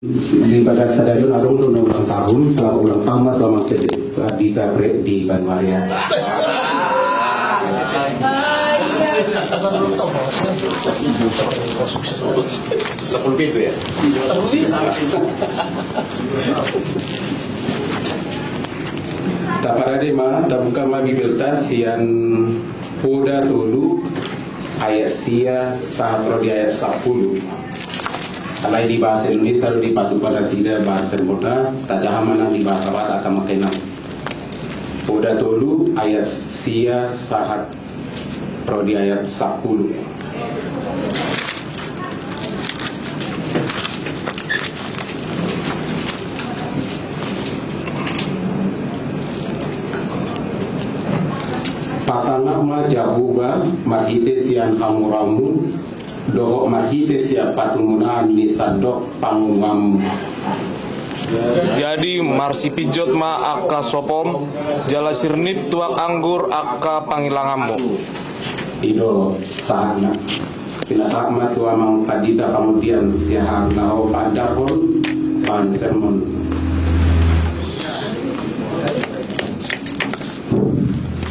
Daripada stadion ada untuk ulang tahun, selamat ulang tahun mas, selamat di Tabrek di Banwaria. Sepuluh itu ya. Tak pada dema, tak buka magi beltas yang poda tolu ayat sia saat di ayat 10. Kalau di bahasa Indonesia di patu pada sida bahasa Boda, tak jahat mana di bahasa Batak akan makena. Poda tolu ayat sia saat di ayat 10. Pasangan ma jabuba marhite sian hamuramu dohok marhite siap patumunan nisadok pangumam. Jadi marsi pijot ma aka sopom jala sirnip tuak anggur aka pangilangammu. Ido sahana bila sama tua mang padita kemudian siahar nao padapon pan sermon.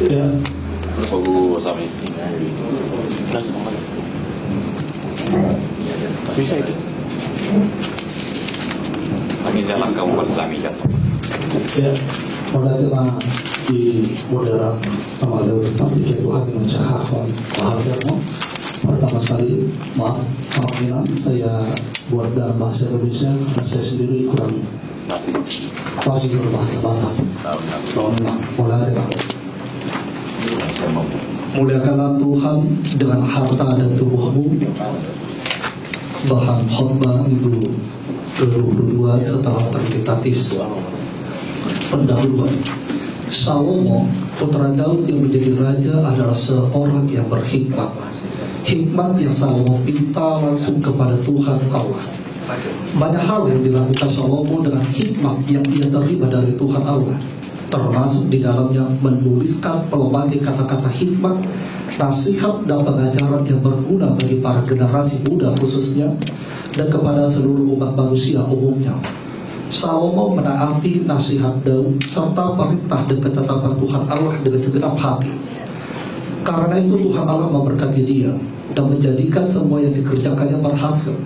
Ya. Bisa itu. Lagi jalan kamu bersama jatuh. Ya, mulai di modern sama ada praktik Tuhan dengan cahaya bahasa pertama sekali maaf saya buat dalam bahasa Indonesia karena saya sendiri kurang fasih berbahasa Batak. Mulai muliakanlah Tuhan dengan harta dan tubuhmu. Bahan khotbah Ibu 22 setelah terkitatis pendahuluan. Salomo putra Daud yang menjadi raja adalah seorang yang berhikmat. Hikmat yang Salomo pinta langsung kepada Tuhan Allah. Banyak hal yang dilakukan Salomo dengan hikmat yang ia terima dari Tuhan Allah, termasuk di dalamnya menuliskan pelbagai kata-kata hikmat, nasihat dan pengajaran yang berguna bagi para generasi muda khususnya dan kepada seluruh umat manusia umumnya. Salomo menaati nasihat Daud serta perintah dan ketetapan Tuhan Allah dengan segenap hati. Karena itu Tuhan Allah memberkati dia dan menjadikan semua yang dikerjakannya berhasil.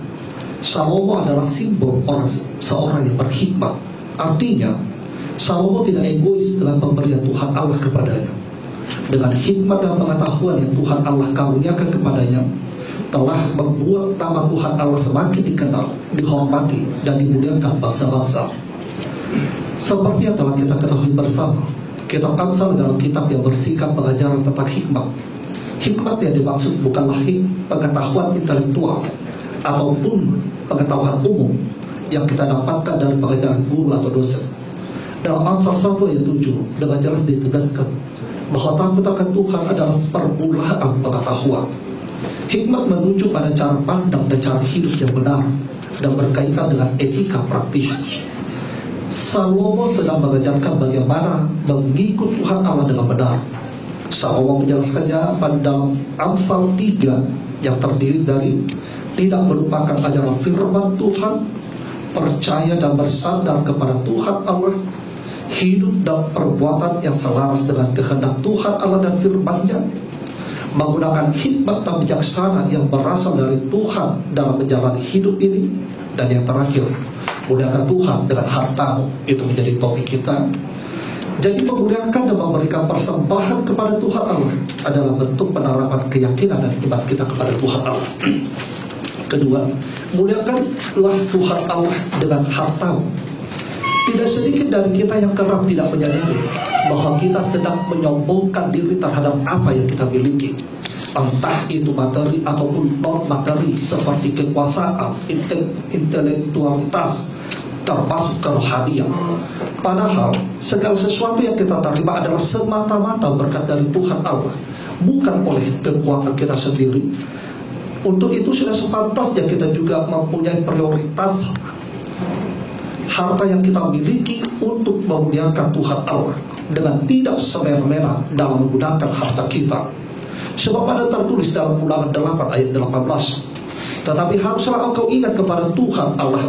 Salomo adalah simbol seorang yang berhikmat. Artinya Salomo tidak egois dalam pemberian Tuhan Allah kepadanya. Dengan hikmat dan pengetahuan yang Tuhan Allah karuniakan kepadanya, telah membuat nama Tuhan Allah semakin dikenal, dihormati, dan dimuliakan bangsa-bangsa. Seperti yang telah kita ketahui bersama, kitab Amsal adalah kitab yang berisikan pengajaran tentang hikmat. Hikmat yang dimaksud bukanlah pengetahuan intelektual ataupun pengetahuan umum yang kita dapatkan dari pengajaran guru atau dosen. Dalam Amsal 1 ayat 7 dengan jelas ditegaskan bahwa takut akan Tuhan adalah permulaan pengetahuan. Hikmat menunjuk pada cara pandang dan cara hidup yang benar dan berkaitan dengan etika praktis. Salomo sedang mengajarkan bagaimana mengikut Tuhan Allah dengan benar. Salomo menjelaskannya pada Amsal 3 yang terdiri dari tidak melupakan ajaran firman Tuhan, percaya dan bersandar kepada Tuhan Allah, hidup dan perbuatan yang selaras dengan kehendak Tuhan Allah dan firman-Nya, menggunakan hikmat dan bijaksana yang berasal dari Tuhan dalam menjalani hidup ini, dan yang terakhir, muliakan Tuhan dengan harta. Itu menjadi topik kita. Jadi memuliakan dan memberikan persembahan kepada Tuhan Allah adalah bentuk penerapan keyakinan dan iman kita kepada Tuhan Allah. Kedua, muliakanlah Tuhan Allah dengan harta. Tidak sedikit dari kita yang kerap tidak menyadari bahwa kita sedang menyombongkan diri terhadap apa yang kita miliki, entah itu materi ataupun non-materi seperti kekuasaan, intelektualitas, termasuk kerohanian. Padahal segala sesuatu yang kita terima adalah semata-mata berkat dari Tuhan Allah, bukan oleh kekuatan kita sendiri. Untuk itu sudah sepantasnya kita juga mempunyai prioritas harta yang kita miliki untuk memuliakan Tuhan Allah dengan tidak semena-mena dalam menggunakan harta kita. Sebab ada tertulis dalam Ulangan 8 ayat 18, tetapi haruslah engkau ingat kepada Tuhan Allah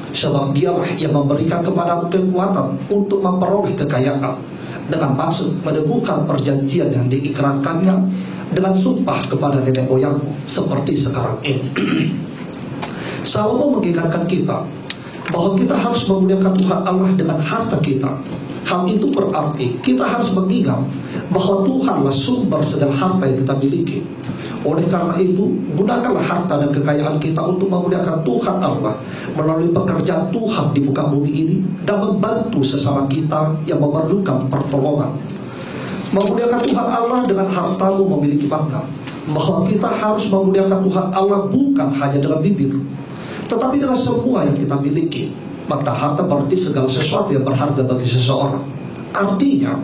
Sebab dialah yang memberikan kepadamu kekuatan untuk memperoleh kekayaan, dengan maksud meneguhkan perjanjian yang diikrarkannya dengan sumpah kepada nenek moyangmu seperti sekarang ini. Salomo mengingatkan kita bahwa kita harus memuliakan Tuhan Allah dengan harta kita. Hal itu berarti kita harus mengingat bahwa Tuhanlah sumber segala harta yang kita miliki. Oleh karena itu, gunakanlah harta dan kekayaan kita untuk memuliakan Tuhan Allah melalui pekerjaan Tuhan di muka bumi ini dan membantu sesama kita yang memerlukan pertolongan. Memuliakan Tuhan Allah dengan hartamu memiliki makna bahwa kita harus memuliakan Tuhan Allah bukan hanya dalam bibir, tetapi dengan semua yang kita miliki. Makna harta berarti segala sesuatu yang berharga bagi seseorang. Artinya,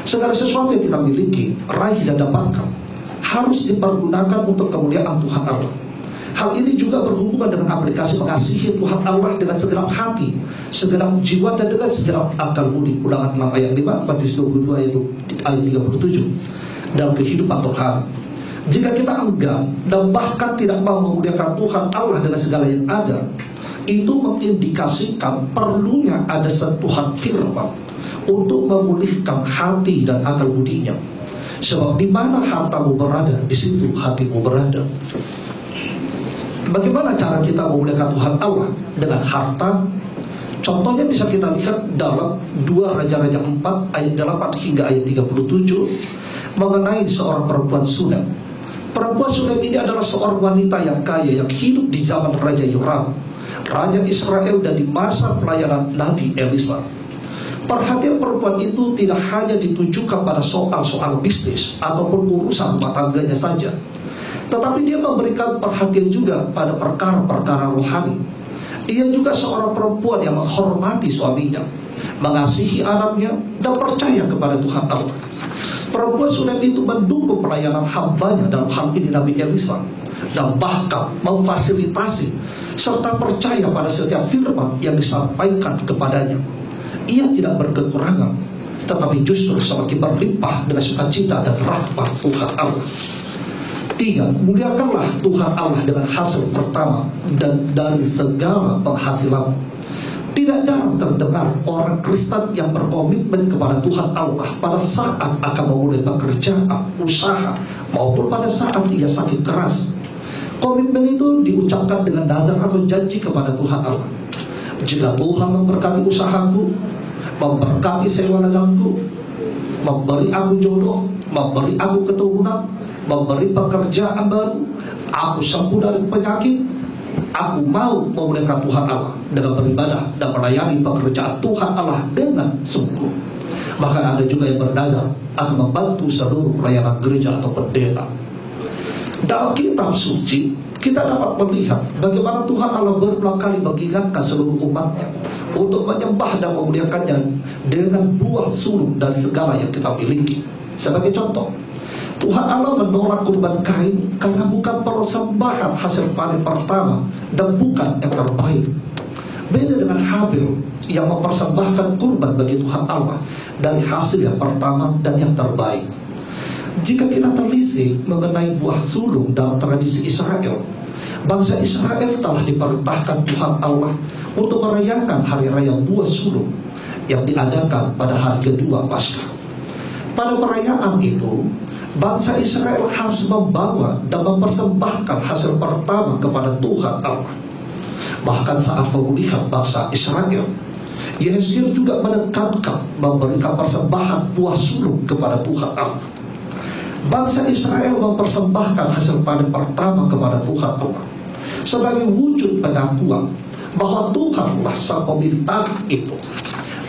segala sesuatu yang kita miliki, raih dan dapatkan harus dipergunakan untuk kemuliaan Tuhan Allah. Hal ini juga berhubungan dengan aplikasi mengasihi Tuhan Allah dengan segenap hati, segenap jiwa, dan dengan segenap akal budi. Ulangan 6 ayat 5, Matius 22 ayat 37. Dalam kehidupan Tuhan, jika kita enggan dan bahkan tidak mau memuliakan Tuhan Allah dengan segala yang ada, itu mengindikasikan perlunya ada sentuhan firman untuk memulihkan hati dan akal budinya. Sebab di mana hartamu berada, di situ hatimu berada. Bagaimana cara kita memuliakan Tuhan Allah dengan harta? Contohnya bisa kita lihat dalam 2 Raja-Raja 4 ayat 8 hingga ayat 37 mengenai seorang perempuan Sunem. Perempuan Sunem ini adalah seorang wanita yang kaya yang hidup di zaman Raja Yoram, Raja Israel, dan di masa pelayanan Nabi Elisa. Perhatian perempuan itu tidak hanya ditujukan pada soal-soal bisnis ataupun urusan rumah tangganya saja, tetapi dia memberikan perhatian juga pada perkara-perkara rohani. Ia juga seorang perempuan yang menghormati suaminya, mengasihi anaknya, dan percaya kepada Tuhan Allah. Perempuan Sunem itu mendukung pelayanan hambanya, dalam hal ini Nabi Elisa, dan bahkan memfasilitasi serta percaya pada setiap firman yang disampaikan kepadanya. Ia tidak berkekurangan, tetapi justru semakin berlimpah dengan sukacita dan rahmat Tuhan Allah. 3. Muliakanlah Tuhan Allah dengan hasil pertama dan dari segala penghasilan. Tidak jarang terdengar orang Kristen yang berkomitmen kepada Tuhan Allah pada saat akan memulai pekerjaan, usaha, maupun pada saat ia sakit keras. Komitmen itu diucapkan dengan nazar atau janji kepada Tuhan Allah. Jika Tuhan memberkati usahaku, memberkati sewa ladangku, memberi aku jodoh, memberi aku keturunan, memberi pekerjaan baru, aku sembuh dari penyakit, aku mau memuliakan Tuhan Allah dengan beribadah dan melayani pekerjaan Tuhan Allah dengan sungguh. Bahkan ada juga yang bernazar akan membantu seluruh pelayanan gereja atau pendeta. Dalam kitab suci kita dapat melihat bagaimana Tuhan Allah berulang kali mengingatkan seluruh umatnya untuk menyembah dan memuliakannya dengan buah sulung dan segala yang kita miliki. Sebagai contoh, Tuhan Allah menolak kurban Kain karena bukan persembahan hasil panen pertama dan bukan yang terbaik. Beda dengan Habil yang mempersembahkan kurban bagi Tuhan Allah dari hasil yang pertama dan yang terbaik. Jika kita telisik mengenai buah sulung dalam tradisi Israel, bangsa Israel telah diperintahkan Tuhan Allah untuk merayakan hari raya buah sulung yang diadakan pada hari kedua Paskah. Pada perayaan itu, bangsa Israel harus membawa dan mempersembahkan hasil pertama kepada Tuhan Allah. Bahkan saat pemulihan bangsa Israel, Yehezkiel juga menekankan memberikan persembahan buah sulung kepada Tuhan Allah. Bangsa Israel mempersembahkan hasil panen pertama kepada Tuhan Allah sebagai wujud pengakuan bahwa Tuhanlah sang pemilik tanah itu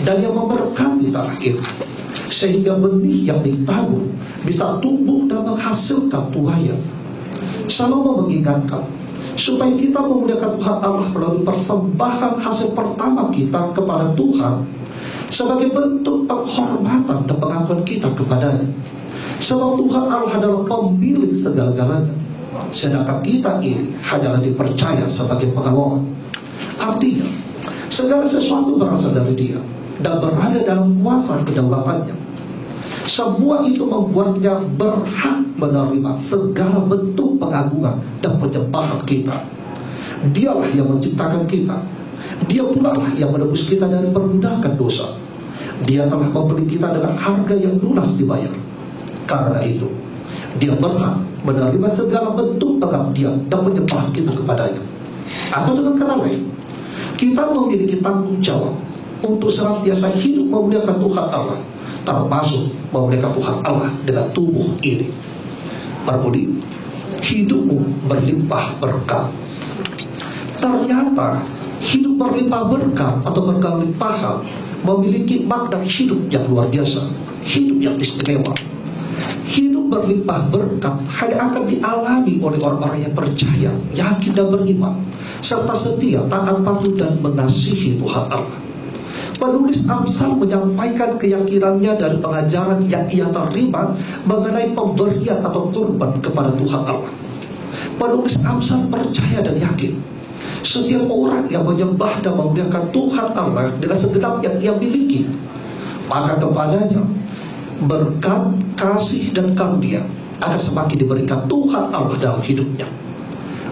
dan yang memberkati tanah itu, sehingga benih yang ditabur bisa tumbuh dan menghasilkan tuayan. Salomo mengingatkan supaya kita memuliakan Tuhan Allah melalui persembahan hasil pertama kita kepada Tuhan sebagai bentuk penghormatan dan pengakuan kita kepadanya. Sebab Tuhan Allah adalah pemilik segala-galanya, sedangkan kita ini hanyalah dipercaya sebagai pengelola. Artinya, segala sesuatu berasal dari Dia dan berada dalam kuasa kedaulatannya. Semua itu membuatnya berhak menerima segala bentuk pengagungan dan penyembahan kita. Dialah yang menciptakan kita. Dia pula lah yang menebus kita dari perbudakan dosa. Dia telah membeli kita dengan harga yang lunas dibayar. Karena itu, Dia berhak menerima segala bentuk pengabdian dan penyembahan kita kepadanya. Atau dengan kata lain, kita memiliki tanggung jawab untuk senantiasa hidup memuliakan Tuhan Allah, termasuk memuliakan Tuhan Allah dengan tubuh ini. Permudi, hidupmu berlimpah berkat. Ternyata hidup berlimpah berkat atau berkelimpahan memiliki makna hidup yang luar biasa, hidup yang istimewa. Hidup berlimpah berkat hanya akan dialami oleh orang-orang yang percaya, yakin dan beriman, serta setia, taat patuh dan mengasihi Tuhan Allah. Penulis Amsal menyampaikan keyakinannya dari pengajaran yang ia terima mengenai pemberian atau kurban kepada Tuhan Allah. Penulis Amsal percaya dan yakin setiap orang yang menyembah dan memuliakan Tuhan Allah dengan segenap yang ia miliki, maka kepadanya berkat, kasih dan karunia akan semakin diberikan Tuhan Allah dalam hidupnya.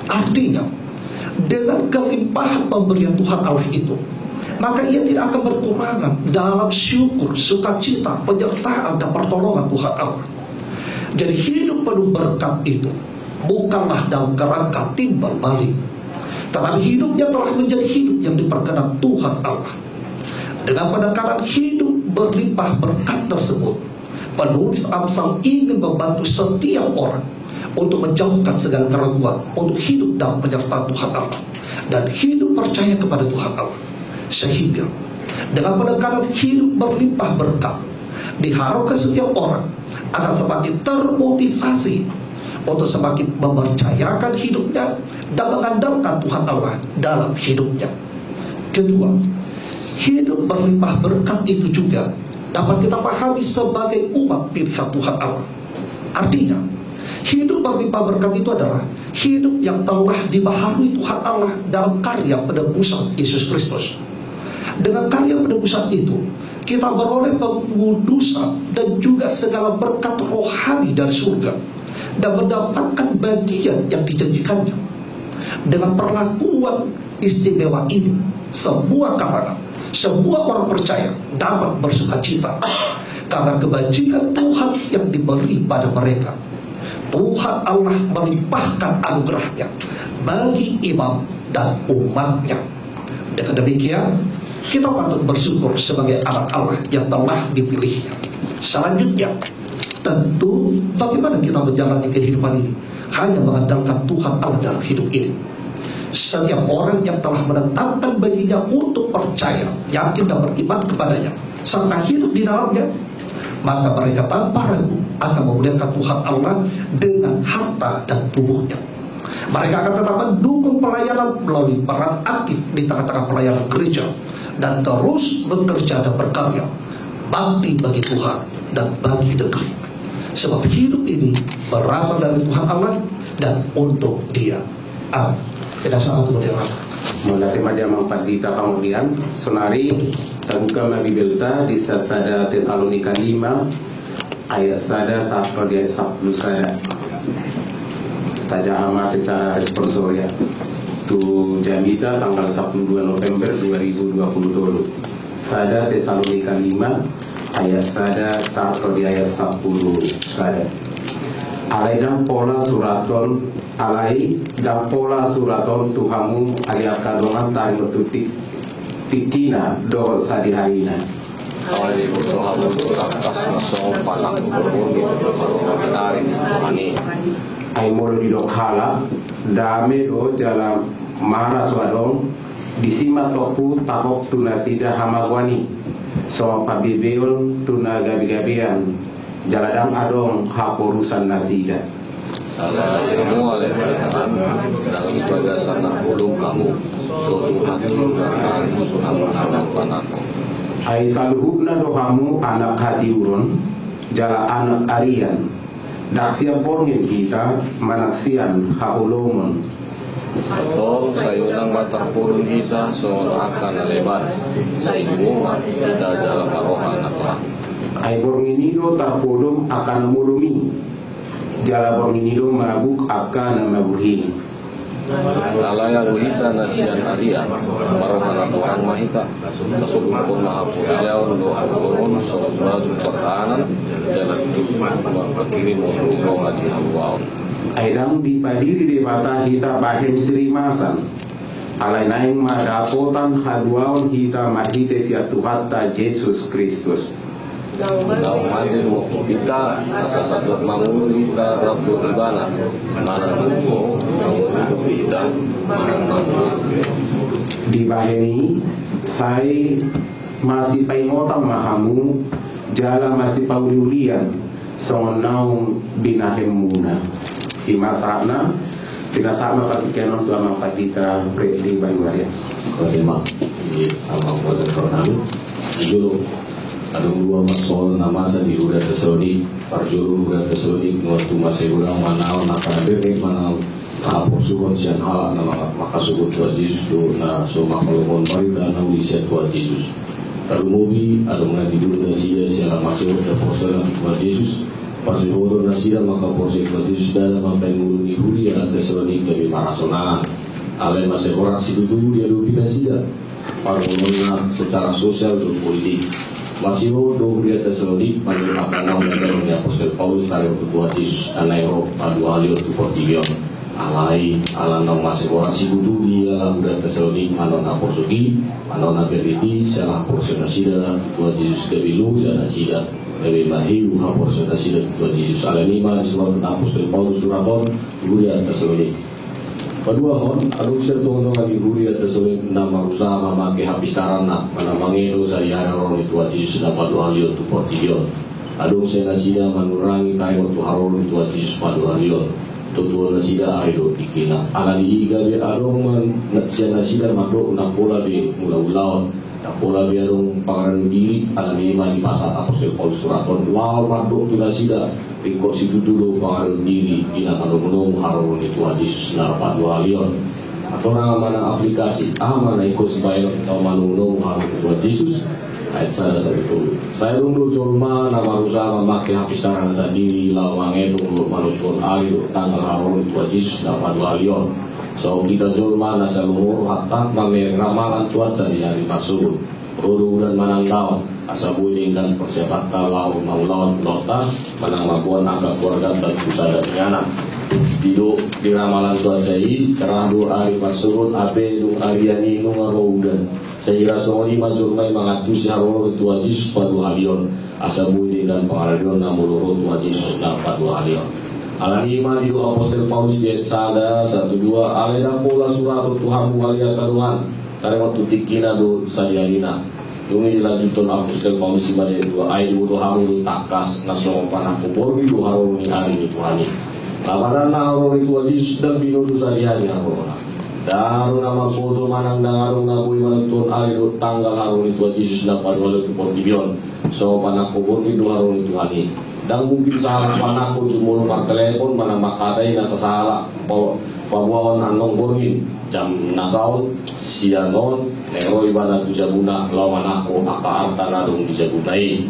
Artinya, dengan kelimpahan pemberian Tuhan Allah itu, maka ia tidak akan berkurangan dalam syukur, sukacita, penyertaan dan pertolongan Tuhan Allah. Jadi hidup penuh berkat itu bukanlah dalam kerangka timbal balik, tetapi hidupnya telah menjadi hidup yang diperkenan Tuhan Allah. Dengan penekanan hidup berlimpah berkat tersebut, penulis Amsal ingin membantu setiap orang untuk menjauhkan segala keraguan, untuk hidup dalam penyertaan Tuhan Allah dan hidup percaya kepada Tuhan Allah. Sehingga dengan penekanan hidup berlimpah berkat, diharapkan setiap orang akan semakin termotivasi untuk semakin mempercayakan hidupnya dan mengandalkan Tuhan Allah dalam hidupnya. Kedua, hidup berlimpah berkat itu juga dapat kita pahami sebagai umat pilihan Tuhan Allah. Artinya, hidup berlimpah berkat itu adalah hidup yang telah dibaharui Tuhan Allah dalam karya penebusan Yesus Kristus. Dengan karya penebusan itu, kita beroleh pengudusan dan juga segala berkat rohani dari surga dan mendapatkan bagian yang dijanjikannya. Dengan perlakuan istimewa ini, semua kalangan, semua orang percaya dapat bersukacita karena kebajikan Tuhan yang diberi pada mereka. Tuhan Allah melimpahkan anugerahnya bagi imam dan umatnya. Dengan demikian, kita patut bersyukur sebagai anak Allah yang telah dipilihnya. Selanjutnya, tentu bagaimana kita menjalani kehidupan ini? Hanya mengandalkan Tuhan Allah dalam hidup ini. Setiap orang yang telah menetapkan baginya untuk percaya, yakin dan beriman kepadanya, serta hidup di dalamnya, maka mereka tanpa ragu akan memuliakan Tuhan Allah dengan harta dan tubuhnya. Mereka akan tetap mendukung pelayanan melalui peran aktif di tengah-tengah pelayanan gereja dan terus bekerja dan berkarya, bakti bagi Tuhan dan bagi negeri. Sebab hidup ini berasal dari Tuhan Allah dan untuk Dia. Amin. Kita sama kemudian Mulai tema dia mempardita kemudian sonari terbuka Bibelta di Sada Tesalonika 5 ayat sada sampai ayat 10 sada. Tajahama secara responsoria tu Jamita tanggal 12 November 2020 dulu. Sada Tesalonika 5 ayat sada sampai ayat 10 sada. Alai dan pola suraton alai dan pola suraton Tuhamu aliaka dongan tari bertutik titina do sadiharina. Alai Tuhamu akas naso palang berbunyi hari ini. Ai molo di dokhala dame do jalan mara swadong disima toku takok tunasida hamagwani so pabibeon tuna gabi-gabian jaladang adong haporusan nasida. Semua lebaran dalam bagasan ulung kamu suatu hati dan sunan panako. Ai saluhubna dohamu anak hati urun jala anak arian dasia porngin kita manaksian haulomon. Atau sayunang batar purun isa soal akan lebar sehingga kita dalam rohan apa. Ai bornginido tarpodom akan mulumi jala bornginido mabuk akan mabuhi. Alaya luhita nasian Arya marahana orang mahita nasubukun mahapusyaw do alkohol soal baju pertahanan jalan itu berkirim di Roma di Hawaii. Aidang di padiri di bata hita bahin Sri Masan. Alai naing madapotan haduaon hita mahite siatu hatta Yesus Kristus. Nau mati waktu kita satu mangul kita rabu ibana mana nunggu mangul kita mana di bahini saya masih paingotang mahamu jala masih pauliulian songonau binahemuna di masana binasana patikan untuk amal kita berarti Banyuwangi. Kelima di amal kuasa Kornami julu ada dua maksol nama di Uda Tesoni parjuru Uda Tesoni waktu masih kurang manau nakana bebek manau tahapur suhon sian halak nama maka suhun Tuhan Yesus do na so makalomon marita na ulisiat Tuhan Yesus lalu mobi ada mengenai dulu nasia siang masih ada poster Tuhan Yesus masih bodoh nasia maka poster Tuhan Yesus dalam sampai ngulungi huri Uda Tesoni kami marasona alai masih orang situ dulu dia lebih nasia parmona secara sosial dan politik. Masih do dia Tesalonik menerima nama dari Apostol Paulus dari Tuhan Yesus anairo adu alio tu portilio alai alana masih orang sibudu dia udah Tesalonik manon apostoki manon aperiti salah porsiona sida Tuhan Yesus kebilu dan sida dari mahiu porsiona sida Tuhan Yesus alanima disebut Apostol Paulus suraton dia Tesalonik. Kedua hon, aduk sertong lagi huri atas oleh nama usaha memakai habis tarana mana mangelo sariana orang itu Yesus dapat dua lion tu portilio. Aduk senasida menurangi kain waktu haron itu Yesus pada lion. Tutu nasida ayo dikina. Alani iga be adong senasida madok nak pola be mula-ulaon. Nak pola be adong pangaran diri alani lima di pasar Apostol Paulus suraton. Law madok tu nasida. Ikut situ dulu pengaruh diri bila menung harum itu Yesus narapat dua lion atau orang mana aplikasi mana ikut sebaik atau menung harum itu Yesus ayat saya itu saya dulu cuma nama usaha memakai habis tangan sendiri lawang itu menonton air tanggal harum itu Yesus narapat dua lion so kita cuma nasa lumur hatta ramalan cuaca di hari masuk Uru dan manangkawan asabuling dan persiapan kalau mau lawan lota menang mabuan agak keluarga dan pusat dan anak hidup di ramalan cuaca ini cerah dua hari masuk abe dung ariani nungaroudan sehingga soni majur mai mengatu si haroro Tuhan Yesus pada halion asabuling dan pengaradion namuloro Tuhan Yesus dapat dua halion alani iman di Apostol Paulus di sada 1-2 alena pola surat Tuhan mulia karuan karena waktu tikina do sadiarina Dungi dilanjutkan Apostol Paulus sebagai dua ayat dulu haru takas nasong panah kubur di haru ni hari itu hari. Laparan haru itu Yesus dan binu sadiari haru. Daru nama bodoh manang dangarung nabui menutun ayat tanggal haru itu Yesus dapat oleh kubur dibion. So panah kubur di haru itu hari. Dan mungkin salah panahku cuma nomor telepon mana makatai nasa salah pawon anong borgin jam nasaon sianon nero ibana tu jabuna lawan aku aka artana dong dijabunai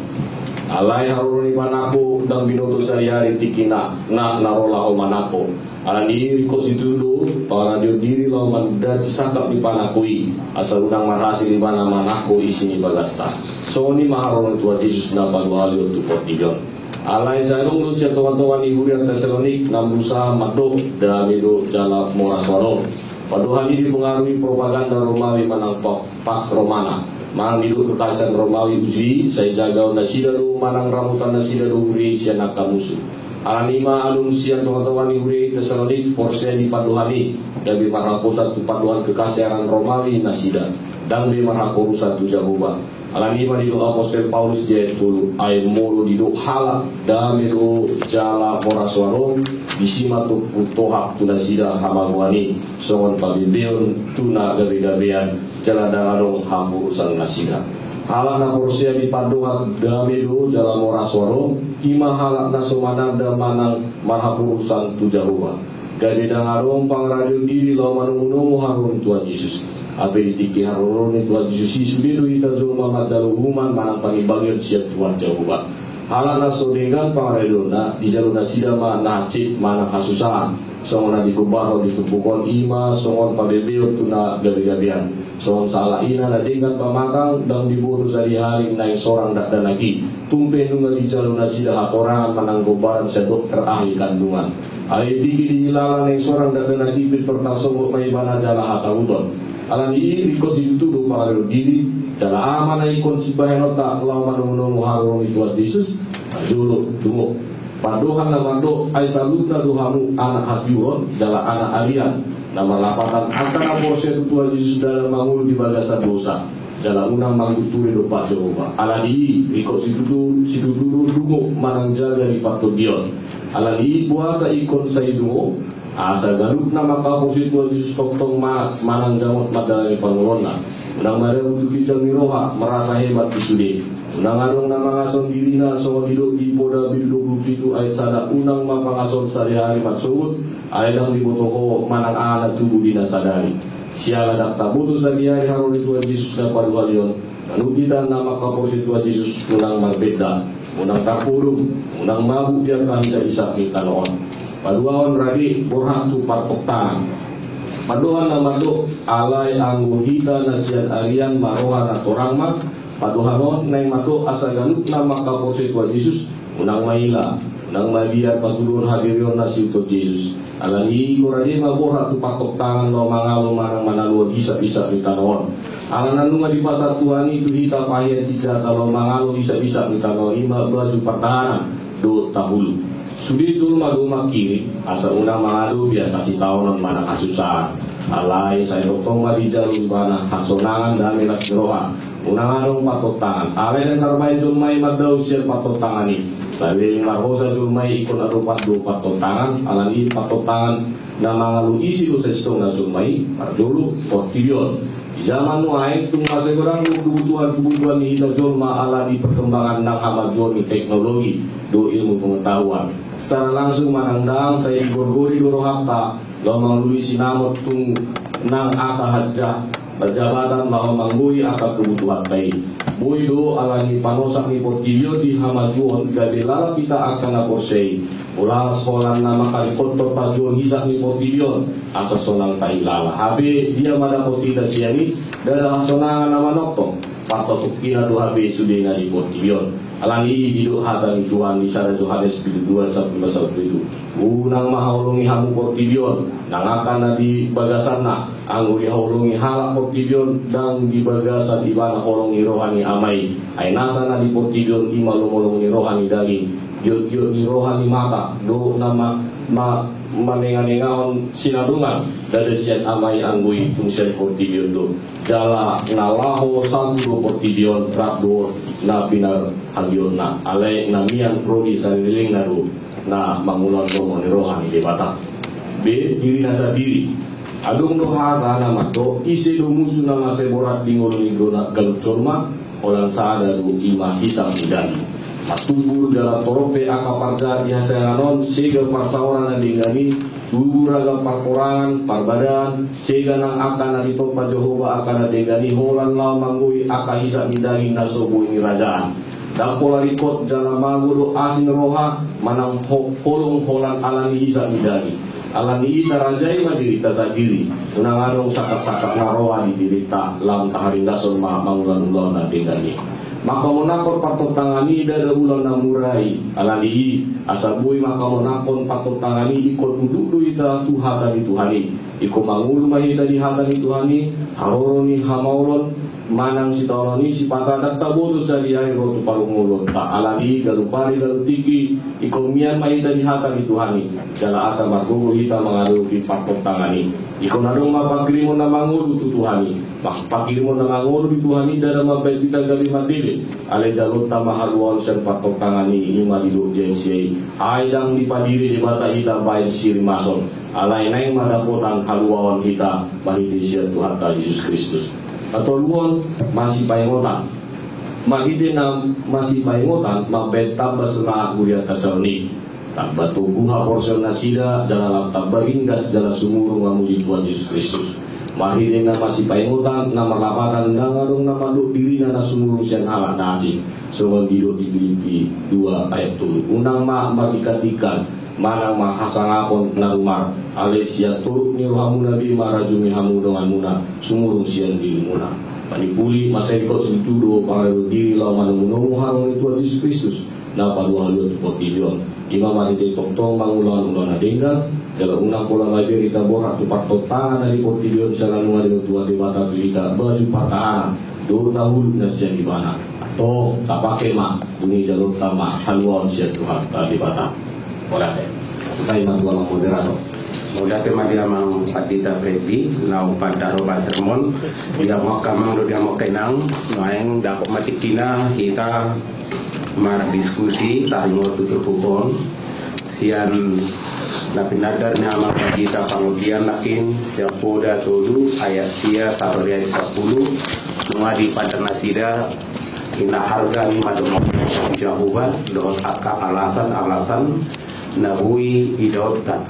alai harun ibanaku dan binoto sehari-hari tikina na narolahu manako alani ko situdu para diri lawan dadi sakap di panakui asal unang marhasil di mana manako isini bagasta so ni maharon tu Yesus dapat walio tu portilon alai sarung lu sia teman-teman ibu yang Tesalonik nambusa madok dan itu jala moraswaro paduhan ini dipengaruhi propaganda Romawi manang Pax Romana manang hidup kekaisaran Romawi uji saya jaga nasida lu manang ramutan nasida lu huri sia nakamusu alanima alum sia teman-teman ibu Tesalonik porsen di paduhani dari marhako satu paduhan kekaisaran Romawi nasida dan di marhako satu Jehovah alani ma dido Apostol Paulus dia itu ay mulu dido halak dan itu jala moraswaro bisima tu putohak tuna sida hamagwani songon pabibion tuna gabi-gabian jala dangadong hamurusan nasida halak na porsia di paduhak damido jala moraswaro ima halak na somanar dan manang marhapurusan tu Jehovah gabi dangadong pangradio diri law manungunung harun Tuhan Yesus abe ditiki harorone Tuhan Yesus sudiru ita zuma majalu human manang pangibangion siap Tuhan Jehovah halana sodengan pangaredona di jaluna sidama nacik manang kasusahan songon na dikubaro ditumpukon ima songon pabebeo tuna gabi-gabian songon salah ina na dingkat pamakang dang diburu sa diharing na sorang dakdanaki tumpe nunga di jalur na sila hatorangan mananggobaran sa dokter ahli kandungan ay digi dihilalang na sorang dakdanaki pit pertasongo may bana jala hatauton alam ini ikut situdo para diri jala ama na ikon si bahenota lawan manunung harong itu Yesus julu dungo padohan na mando ay salutra dohamu anak hatiuron jala anak Arian nama lapatan antara porsi Tuhan Yesus dalam mangul di bagasa dosa jala unang manguturi dopa Jehova alani ikut situ dungo manang jaga di patut dion alani puasa ikon sa idungo asa galut nama porsi Tuhan Yesus toktong manang jamot madalani pangulona unang mareu dukijang miroha merasa hebat disude unang adong nama ngason dirina songon hidup di poda bidu 27 ayat sada unang mapangason sehari-hari maksud ayat yang dibotoho manang anak tubuh dina sadari siala dakta butuh sehari-hari harus Tuhan Yesus dapat walion kita nama kaporsi Tuhan Yesus unang marbeda unang takpurung unang mabuk biar bisa kanoon paduawan radi borhak tu partok tangan paduan nama tu alai anggu hita nasihat Arian marohan atorang mak paduhanon neng matu asa ganut nama kaporsi Tuhan Yesus unang maila unang mabiar patulur hadirion nasi untuk Yesus alani korade maborha tu patok tangan lo mangalo marang manaluan bisa-bisa mitanoon alanan nunga di pasar Tuhan itu hita pahian sijata lo mangalo bisa-bisa mitanoon ima baju pertahanan do tahulu sudi tu maduma kiri asa unang mangalo biar kasih tahunan mana kasusahan alai saya rotong madijal ibana hasonangan dan melas geroha unang anong patok tangan alay ng karmay julmay magdaw siya patok tangan ni sabi marhosa julmay ikon arupat do patok tangan alani patok tangan na mga luisi do sa istong na julmay mardulo portilyon zaman no ay itong masagurang kebutuhan ni hita julma alani perkembangan ng kamajuan ni teknologi do ilmu pengetahuan secara langsung manandang saya digorgori do rohakta lamang luisi namot tung nang akahadja berjabatan bahwa manggui akan kebutuhan bayi. Boydo alani panosak ni portilio di hamajuon gabelala kita akan aporsei. Ulah sekolah nama kali kotor pajuon hisak ni portilio asa sonang tailala. Habe dia mada portida siani dalam sonangan nama noktong. Pasal tukina do habe sudena di portilio. Alani hidup hata ni Tuhan di sana Yohanes 2:1 itu. Unang mahaulungi hamu portilio nangakan na di bagasana anggo dihaulungi halak portilio dan di bagasan ibana holongi rohani amai ay nasa na di portilio di malumulungi rohani daging yuk ni rohani mata do nama manengan-nengaon sinadungan dari sian amai anggui tungsian portilio do jala ngalaho satu do portilio rabdo na binar hagiona alay na mian prodi sariling na do na mangulon ko ni rohani di batas B diri nasa diri adung dohara nama to isi do musuh nama seborat dingolong igona galut colma orang sada do ima hisam idani matubur dalam torope akaparga di hasanganon sega parsaoran na dingani duraga parkorangan parbadan sega nang akan na ditopa Jehova akan na dingani holan lau manggui aka hisam idani nasobu ini rajaan dapola rikot jalan mangulo asin roha manang holong holan alani isa midani alani ita rajai madirita sa diri unang anong sakat-sakat na roha di dirita lam taharindason mangulan-ulan na dingani makamonakon patot tangani dada ulang na murai alani asabuy makamonakon patot tangani ikot ududu ita tuhatan ituhani iko mangulu mahita di hatan ituhani haroroni hamaulon manang si taononi si patadak tabodo sa diay roto palungulon ta alani galupari galutiki ikomian mahita di hatan ituhani jala asa margogo hita mangaluki patot tangani iko nadong mapagirimo na mangulu tutuhani pakirimo na mangulu dituhani dada mabay kita gali matili ale jalot ta mahaluan sen patot tangani ima dido jensiyay aydang dipadiri di bata hita bayan siri mason alay na yung madapotan haluawan hita mahiti siya Tuhan ta Yesus Kristus atau luon masih paingotan mahide na masih paingotan mabenta basna guria tasarni tak batu buha porsion nasida dalam tabaringas dalam sumurung ngamuji Tuhan Yesus Kristus mahide na masih paingotan na malapatan nangalong na maduk diri na sumurung siyan alat nasi sungon didok di Filipi 2 ayat 7 unang makikatikan manang mahasangakon narumar alis ya turut nirohamu nabi marajumi hamu dengan muna sumurung sian diri muna panipuli masaikot situdo pangalu diri lawan manumunomu harong itu Yesus Kristus na padua halu tu portilion imam ari toktong mangulan ulan adenggal dalam unang pola ngabiri tabor atau partotan dari portilion salan ngari tua di mata pilita baju partaan do tahun nasian di mana atau tak pakai mak bunyi jalur tama haluan sian Tuhan di bata oleh saya mantuan moderator Udah tema dia mang patita prepi nau padaro basermon dia mau kamang dia mau kenang maeng dapat mati kina kita mar diskusi taringo tutur kupon sian lapin nadar nama kita pengujian lakin siap poda tolu ayat sia sarori 10 ngadi pada nasida kina harga ni madom jahuba doon aka alasan nabui idota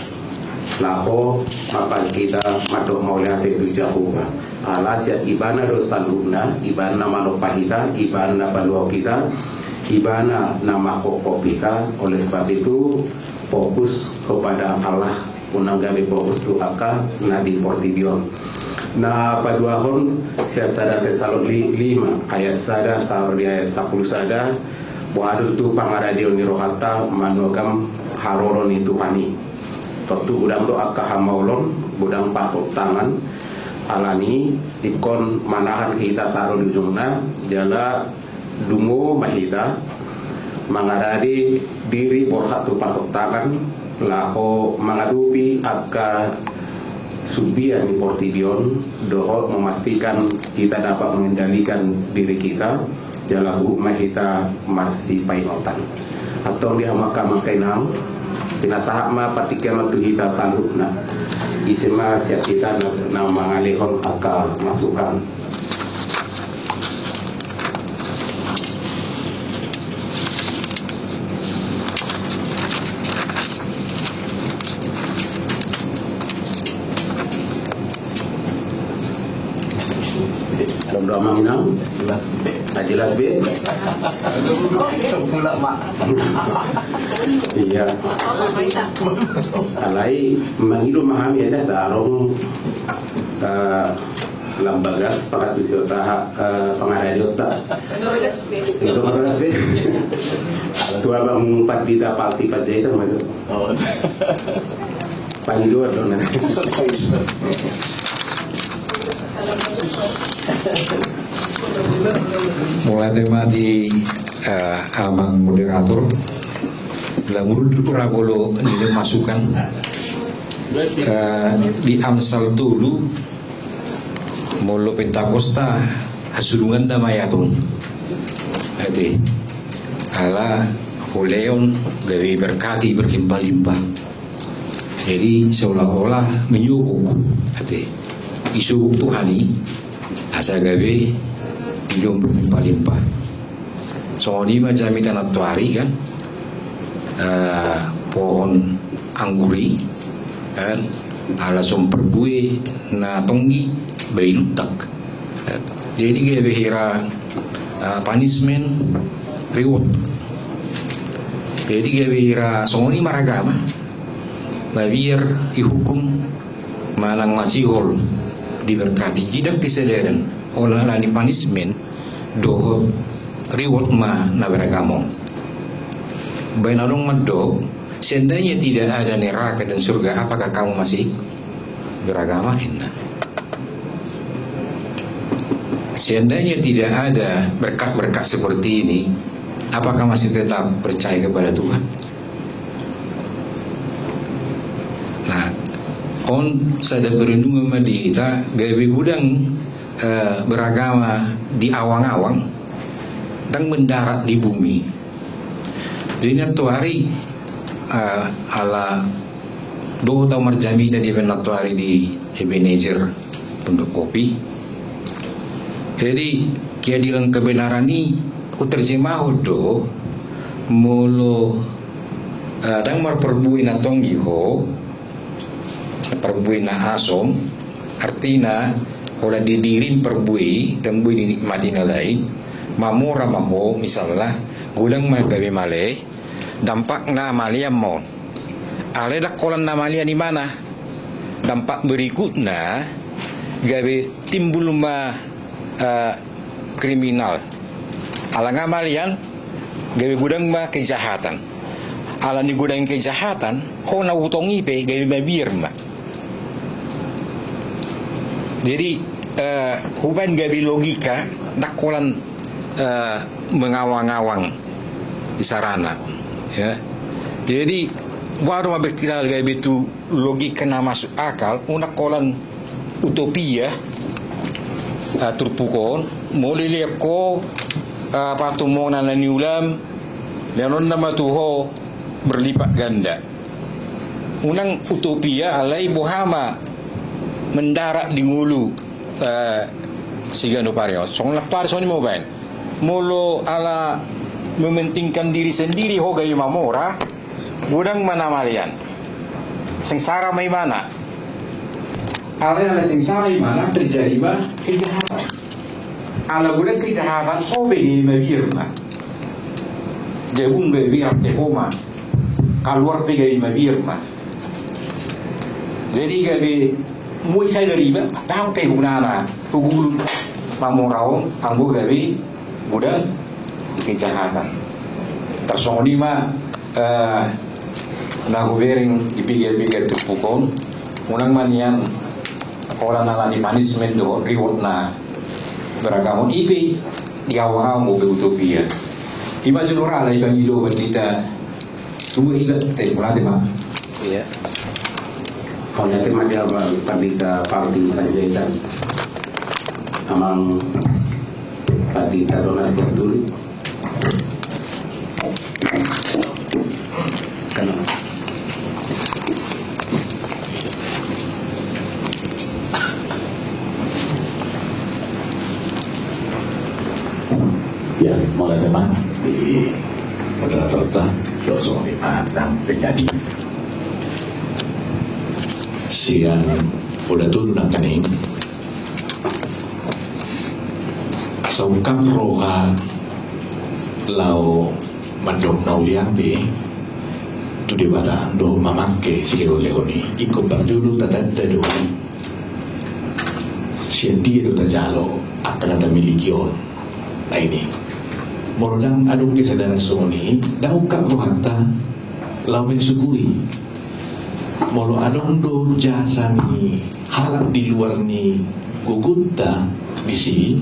laho maka kita madok mauliate du jahuba alasiat ibana do saluna ibana malopahita ibana baluau kita ibana nama pokok kita. Oleh sebab itu fokus kepada Allah unanggami fokus tu aka nadi portibion na paduahon siasada Tesalon 5 ayat sada sampai ayat 10 sada buadu tu pangaradio ni rohata manogam haroron itu hani tentu udang doa kahamaulon budang patok tangan alani ikon manahan kita sarul ujungna jala dungo mahita mangaradi diri borhat tu patok tangan laho mengadupi aka subian di portibion dohot memastikan kita dapat mengendalikan diri kita jalahu mahita marsi painotan atau dia makainang tina sahama patikan waktu kita salutna isema siap kita na mangalihon aka masukan doa menginang jelas be iya alai mengidu memahami ada sarong lambagas pakat wisata pengaradio tak itu bagas be tua bang empat dita palti pajai itu masuk pangidu dong mulai tema di amang moderator lamur kuragolo ini masukan di Amsal dulu molo Pentakosta hasulungan damayatun ate ala Oleon lebih berkati berlimpah-limpah jadi seolah-olah menyuguk ate isuguk Tuhani asa gawe hidung berlimpah-limpah. So di macam tanah tuari kan, pohon angguri kan, alasum perbui na tonggi bailutak. Jadi gawe hira punishment reward. Jadi gawe hira songoni maragama, mabir dihukum malang masihol diberkati jidak kesadaran olah lani punishment doh reward ma na beragamo bainarong maddo seandainya tidak ada neraka dan surga apakah kamu masih beragama inna seandainya tidak ada berkat-berkat seperti ini apakah masih tetap percaya kepada Tuhan on sada berundung sama kita gawe gudang beragama di awang-awang dan mendarat di bumi. Jadi tu hari ala do tau marjami tadi benatu hari di Ebenezer untuk kopi. Jadi keadilan kebenaran ini ku terjemah do mulu dan marperbui natonggi ho perbui na asom artinya oleh didirin perbui dan bui dinikmati na lain mamura maho misalnya gudang magawi male dampak na maliam mo Aleda kolan namalia di mana? Dampak berikutnya gawe timbul kriminal. Alang amalian gawe gudang kejahatan. Alang di gudang kejahatan, hona utong ipe gawe mabir ma. Jadi huban gawe logika dakolan mengawang-awang di sarana, ya. Jadi baru mabekal gawe itu logika na masuk akal, unak kolan utopia turpukon mulai ko patumona na niulam lenon nama tuho berlipat ganda. Unang utopia alai bohama mendarat di ngulu sigano pareo. Song lapar soni mo ban. Molo ala mementingkan diri sendiri ho gayu mamora. Gudang mana malian. Sengsara may mana. Ala sengsara may mana terjadi ba kejahatan. Ala gudang kejahatan ho begini mabirna. Jebun bebirak tehoma. Keluar begini mabirna. Jadi gabi muy sai riba dang pe gunana tugul mamorao anggo gabi gudang kejahatan. Tersongoni mah nagu bering dipikir-pikir terpukul unang manian orang nalani punishment do reward na beragam ipi di awal mau utopia iba junora la ibang ilo kita tunggu iba teh mulai mah iya kalau nanti madia Pardita Parti Panjaitan amang Pardita donasi dulu kan. Ya, mulai teman di peserta Joso Lima dan penyanyi siang udah turun dan kening asal roha lau mandok nauliang di tu di bata do mamake si leoni ikut berjulu tatan tadu siang do tajalo akan ada milikion. Nah ini morodang adung kesadaran soni daukak rohanta lau mensyukuri molo adong do jasani halak di luar ni gugutta bisi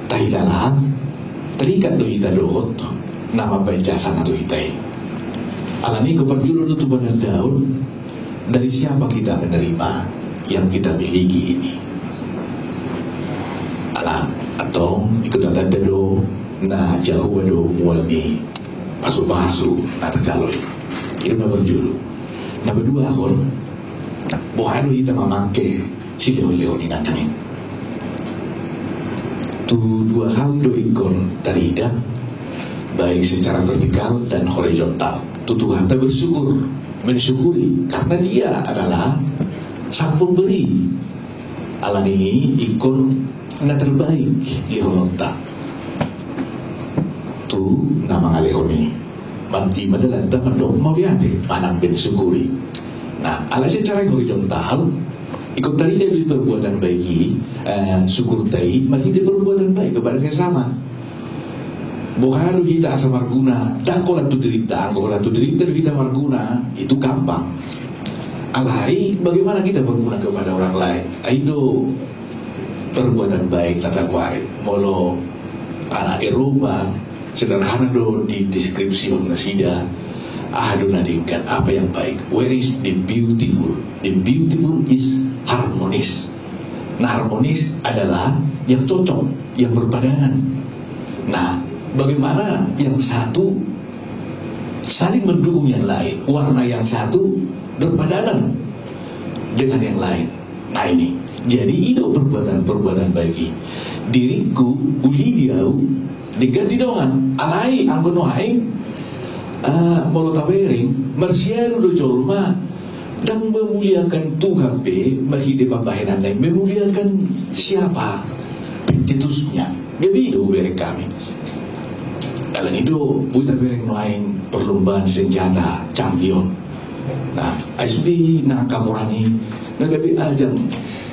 tailalang terikat do hita dohot nama baik jasana do hitai alani keperjulu itu pada daun dari siapa kita menerima yang kita miliki ini alam atau ikut ada do na jauh do mualmi pasu-pasu na terjaloi itu berjulu. Nah berdua akon bohano kita mamake si leon ini nakanin tu dua hal do ikon tarida baik secara vertikal dan horizontal tu Tuhan tak bersyukur mensyukuri karena dia adalah sang pemberi alam ini ikon na terbaik leononta tu nama leoni manti madalah teman dong mau lihat manang bersyukuri. Nah, ala secara horizontal ikut tadi dia beri perbuatan baik, syukur tadi, mari dia perbuatan baik kepada sesama. Bukan kita asal marguna, dah kalau tu derita kita marguna itu gampang. Alai bagaimana kita berguna kepada orang lain? Aido perbuatan baik tata kuarit, molo anak Eropa sederhana do di deskripsi nasida do nadingkan apa yang baik. Where is the beautiful? The beautiful is harmonis. Nah harmonis adalah yang cocok, yang berpadangan. Nah bagaimana yang satu saling mendukung yang lain, warna yang satu berpadanan dengan yang lain. Nah ini jadi itu perbuatan baik. Diriku ulidiau diganti dongan alai anggono aing molotawering marsiaru do jolma dan memuliakan Tuhan be marhide babahenan lain memuliakan siapa pencetusnya jadi itu bereng kami dalam itu buta bereng no aing perlombaan senjata champion Nah, ISB nakamurangi nagabi ajang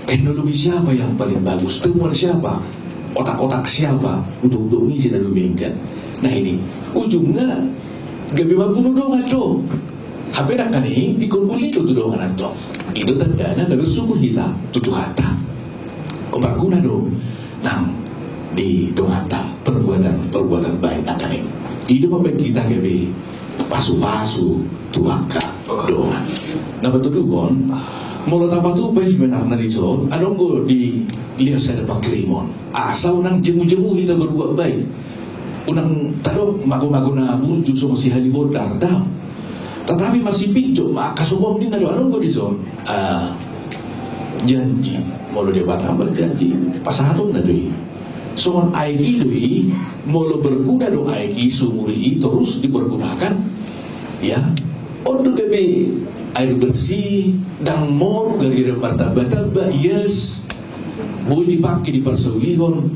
teknologi siapa yang paling bagus, temuan siapa, otak-otak siapa untuk ini sudah lumingkan. Nah ini ujungnya gabi mabunuh dong ato. HP nak kani dikumpuli itu dongan ato. Itu tandanya dari suku kita tujuh hata. Kembaguna dong. Nah di dongata perbuatan baik nak kani. Itu membuat kita gabi pasu-pasu tuaka dongan. Nah betul dukon. Mula tapat tu baik sebenarnya di zon. Adong go di lihat saya dapat krimon. Asal nang jemu-jemu kita berbuat baik. Unang tado mago-mago na burju so si halibodar dah. Tetapi masih pinjol maka semua ini nado adong go di zon. Janji mula dia batang berjanji pasahun na doi. Soal aiki doi mula berguna do aiki sumuri terus dipergunakan ya. Untuk kami air bersih dan mor dari bata-bata yes boleh dipakai di persulihon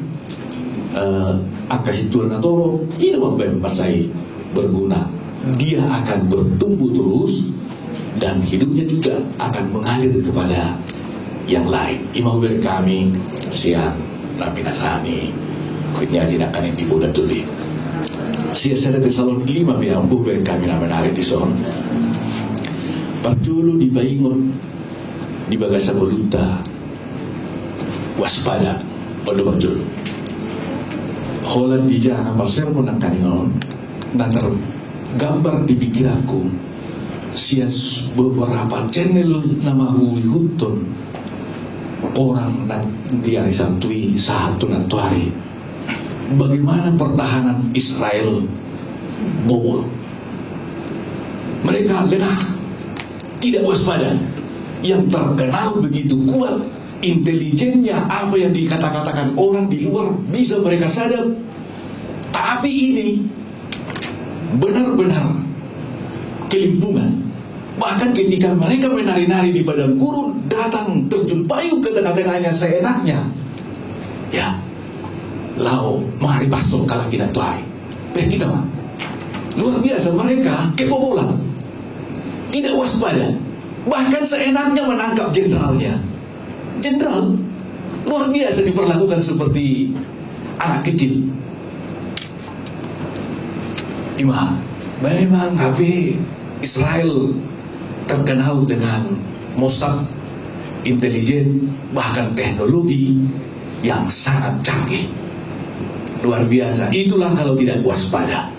akasi tuan atau tidak membebasai berguna, dia akan bertumbuh terus dan hidupnya juga akan mengalir kepada yang lain. Imam kami siang nabi nasani fitnya tidak akan dibuat dulu siasat Tesalon 5 biambu kami menarik di son Parjolo di Baingon di Bagasa Voluta waspada pada Parjolo Holland di Jakarta Pasir menangkaningon nanti gambar di pikiranku sias beberapa channel nama Hui Hutton orang di hari Sabtu satu nantuari bagaimana pertahanan Israel bobol mereka lengah tidak waspada yang terkenal begitu kuat intelijennya apa yang dikatakan orang di luar bisa mereka sadar tapi ini benar-benar kelimpungan bahkan ketika mereka menari-nari di padang gurun datang terjun payung ke tengah-tengahnya seenaknya ya lau mari pasok kalah kita tuai kita mah luar biasa mereka kebobolan tidak waspada bahkan seenaknya menangkap jenderalnya jenderal luar biasa diperlakukan seperti anak kecil imam memang HP Israel terkenal dengan Mossad intelijen bahkan teknologi yang sangat canggih luar biasa itulah kalau tidak waspada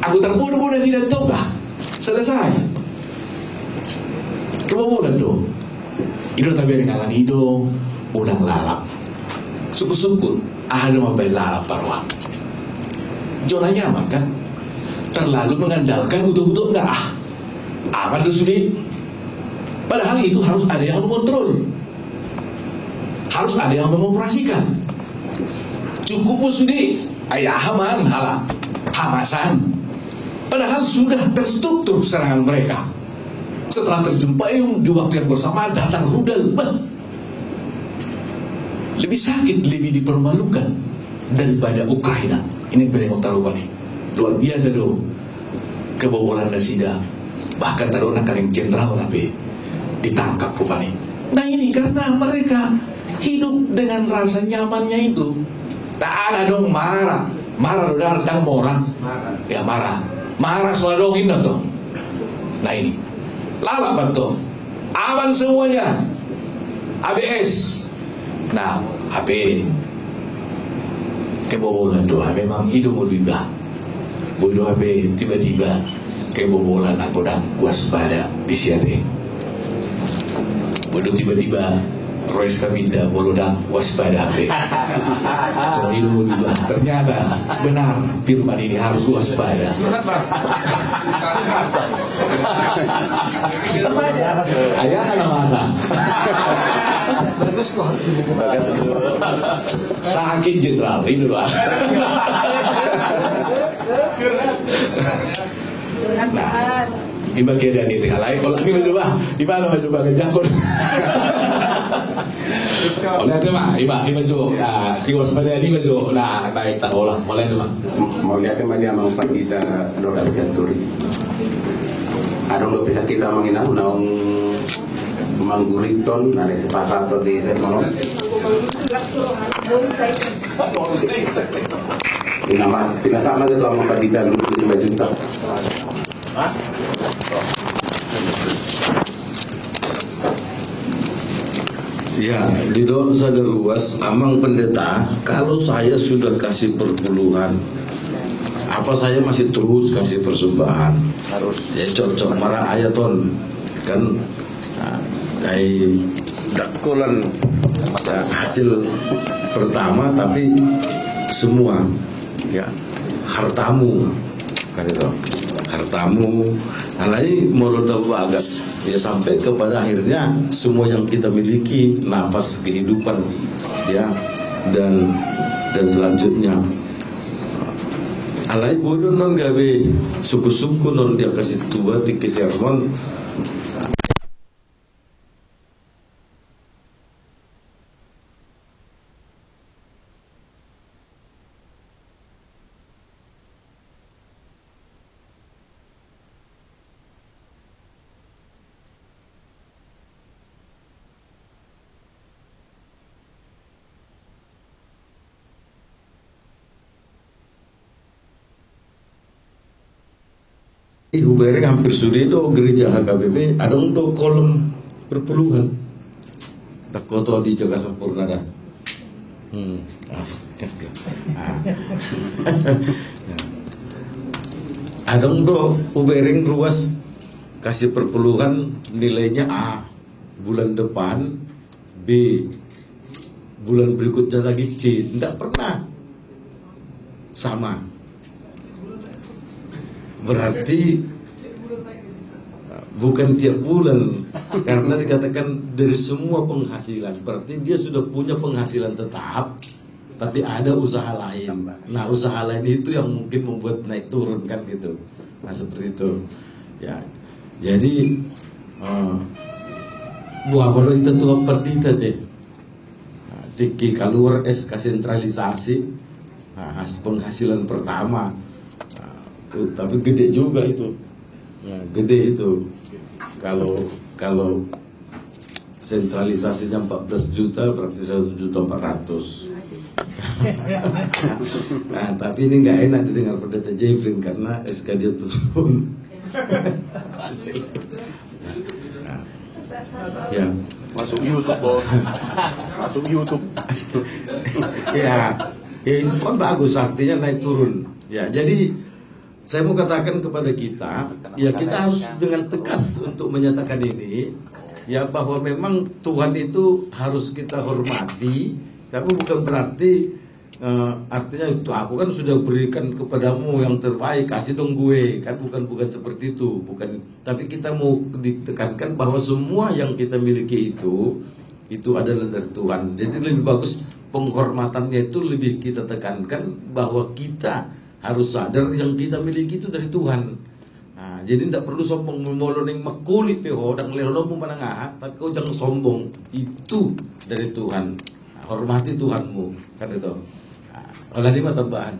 aku terbunuh-bunuh tidak tobat selesai kebobolan dong itu tapi dengan itu ulang lalap suku-suku ada mabai lalap parwa zona nyaman kan terlalu mengandalkan utuh-utuh enggak aman tuh sudi padahal itu harus ada yang mengontrol harus ada yang mengoperasikan cukup sudi ayah aman halah hamasan padahal sudah terstruktur serangan mereka setelah terjun payung di waktu yang bersamaan datang rudal lebih sakit lebih dipermalukan daripada Ukraina ini beremok taruhan nih luar biasa dong kebobolan Nasida bahkan taruhan yang jenderal tapi ditangkap rupanya nah ini karena mereka hidup dengan rasa nyamannya itu tak ada dong marah udah datang orang ya marah soal dong ini tuh nah ini lalap betul aman semuanya ABS nah HP kebobolan doa memang hidup berubah bodoh HP tiba-tiba kebobolan aku dan waspada di siate bodoh tiba-tiba Royce Kabinda bolodang waspada HP so hidup berubah ternyata benar firman ini harus waspada ayah kan masa sakit jenderal ini lah nah iba kira di tengah lain kalau kita coba iba coba kejakut oleh itu mah iba coba kios pada ini coba nah naik tak olah oleh itu mah mau lihat tema dia mau kita doa setiap turi Adong bisa kita menginau naung mangguriton ada sepasar atau di sekolah. Tidak sama itu sama kadita dulu di 9 juta. Ya, di dalam sadar luas, amang pendeta, kalau saya sudah kasih perpuluhan, apa saya masih terus kasih persembahan? Harus. Ya cocok marah ayaton kan, dari dakolan hasil pertama, tapi semua ya hartamu kan itu, hartamu, alai moroda bagas. Ya sampai kepada akhirnya semua yang kita miliki, nafas kehidupan ya, dan selanjutnya alai bodoh non gawe suku-suku non dia kasih tua di kesermon. Hubereng hampir sudah itu gereja HKBP ada untuk kolom perpuluhan tak kotor di Jaga Sampurna dah. Ada untuk Hubereng ruas kasih perpuluhan nilainya A, bulan depan B, bulan berikutnya lagi C, tidak pernah sama. Berarti bukan tiap bulan, karena dikatakan dari semua penghasilan, berarti dia sudah punya penghasilan tetap, tapi ada usaha lain. Nah, usaha lain itu yang mungkin membuat naik turun kan gitu. Nah, seperti itu. Ya, jadi buah kalau itu tuh apa kita deh. Tiki keluar SK sentralisasi, penghasilan pertama. Tapi gede juga itu, ya, gede itu. Kalau sentralisasinya 14 juta berarti 1.400.000. Nah, tapi ini nggak enak didengar pendeta Jeffrey karena SK dia turun. Nah, ya. Masuk YouTube, bos. Masuk YouTube. Ya itu kan bagus, artinya naik turun. Ya, jadi saya mau katakan kepada kita, ya kita harus dengan tegas untuk menyatakan ini, ya bahwa memang Tuhan itu harus kita hormati, tapi bukan berarti artinya itu aku kan sudah berikan kepadamu yang terbaik, kasih dong gue, kan bukan seperti itu, bukan. Tapi kita mau ditekankan bahwa semua yang kita miliki itu adalah dari Tuhan. Jadi lebih bagus penghormatannya itu lebih kita tekankan bahwa kita harus sadar yang kita miliki itu dari Tuhan. Nah, jadi tidak perlu sombong memoloning makulit peho dan lelomu menengah, tapi kau jangan sombong, itu dari Tuhan. Nah, hormati Tuhanmu kan itu. Oleh lima tambahan.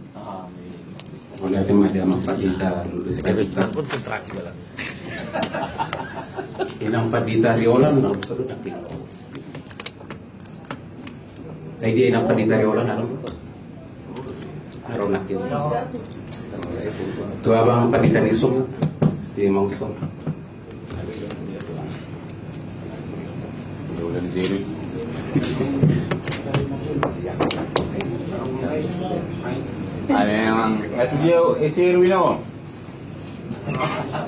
Oleh tema dia mempatita dulu sekali. Konsentrasi dalam. Inang padita riolan nang perlu nanti. Dia inang padita riolan nang Aronak itu. Tua bang paditan isong si Mangsong. Udah di sini. Ada yang nggak sedia isi Irwin ako.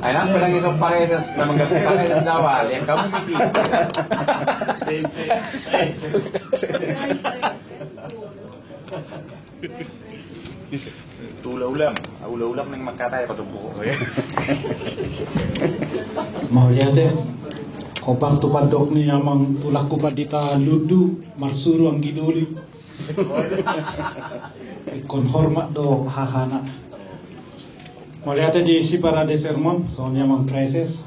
Ay, nak palang isang paredes na manggabi paredes dawal. Yang kamu bikin. Ulam ng magkatay patumpo. Mau lihat deh, kopang tupadok ni amang tulak ko padita ludu marsuru ang giduli. Ikon hormat do hahana. Mau lihat deh diisi para de sermon, soalnya mang krisis.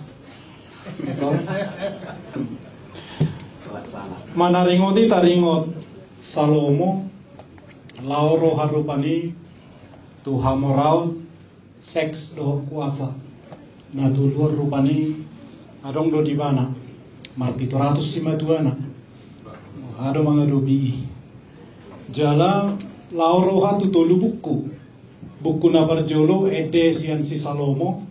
So, manaringoti taringot Salomo, Lauro harupani, Tuhan moral, seks do kuasa. na tulur rupani adong do di bana mar 752 na ado mga dobi jala lauro hatu tolu buku na barjolo ede sian si Salomo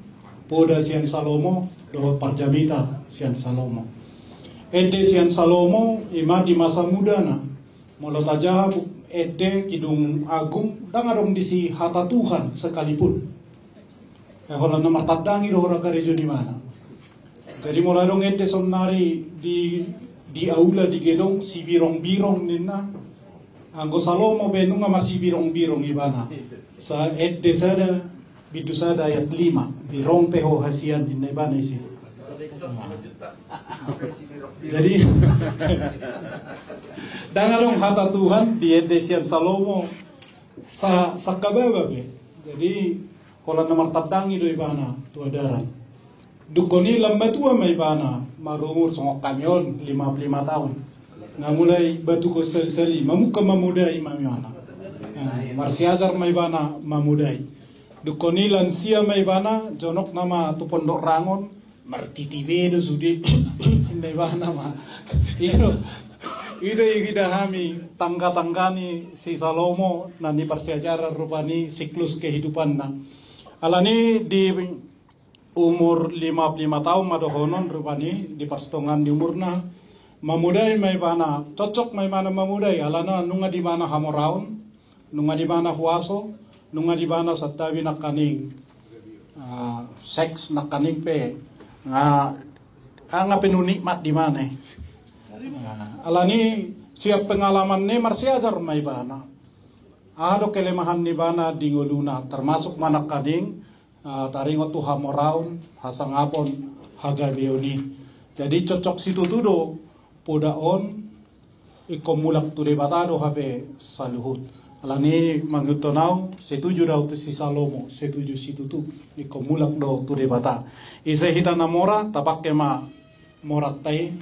poda sian Salomo do parjamita sian Salomo ede sian Salomo ima di masa muda na molot aja ede kidung agung dangarong di si hata Tuhan sekalipun hola na matadangi do hora garejo di mana jadi mulai dong ede sonari di aula di gedong si birong-birong nina anggo Salomo benunga masih birong-birong ibana sa ede sada bidu sada ayat 5 birong peho hasian di ibana isi jadi dangalong hata Tuhan di ede sian Salomo sa sakababa be jadi kalau nomor tadangi do ibana tu adaran dukoni lambat tua mai ibana marumur songok kamyon 55 tahun ngamulai batu ko seli mamuka mamudai mamiana marsiazar mai ibana mamudai dukoni lansia mai ibana jonok nama tu pondok rangon martitibedo sudi mai ibana ma ide idahami tangga-tanggani si Salomo nani persiajar rupani siklus kehidupan na alani di umur 55 tahun madohonon rupani di perstongan di umurna mamudai mai bana cocok mai mana mamudai alana nunga di mana hamoraun nunga di mana huaso nunga di mana satawi nakaning seks nakaning pe nga penunikmat di mana alani siap pengalaman ne marsiazar mai bana ado kelemahan ni bana dingoluna termasuk manak kading taringot tu hamoraun hasangapon hagabeoni jadi cocok situ tudo podaon ikomulak tu debatado habe saluhut alani mangutonau setuju daw tu si Salomo setuju situ tu ikomulak do tu debata ise hita namora tapak kema moratai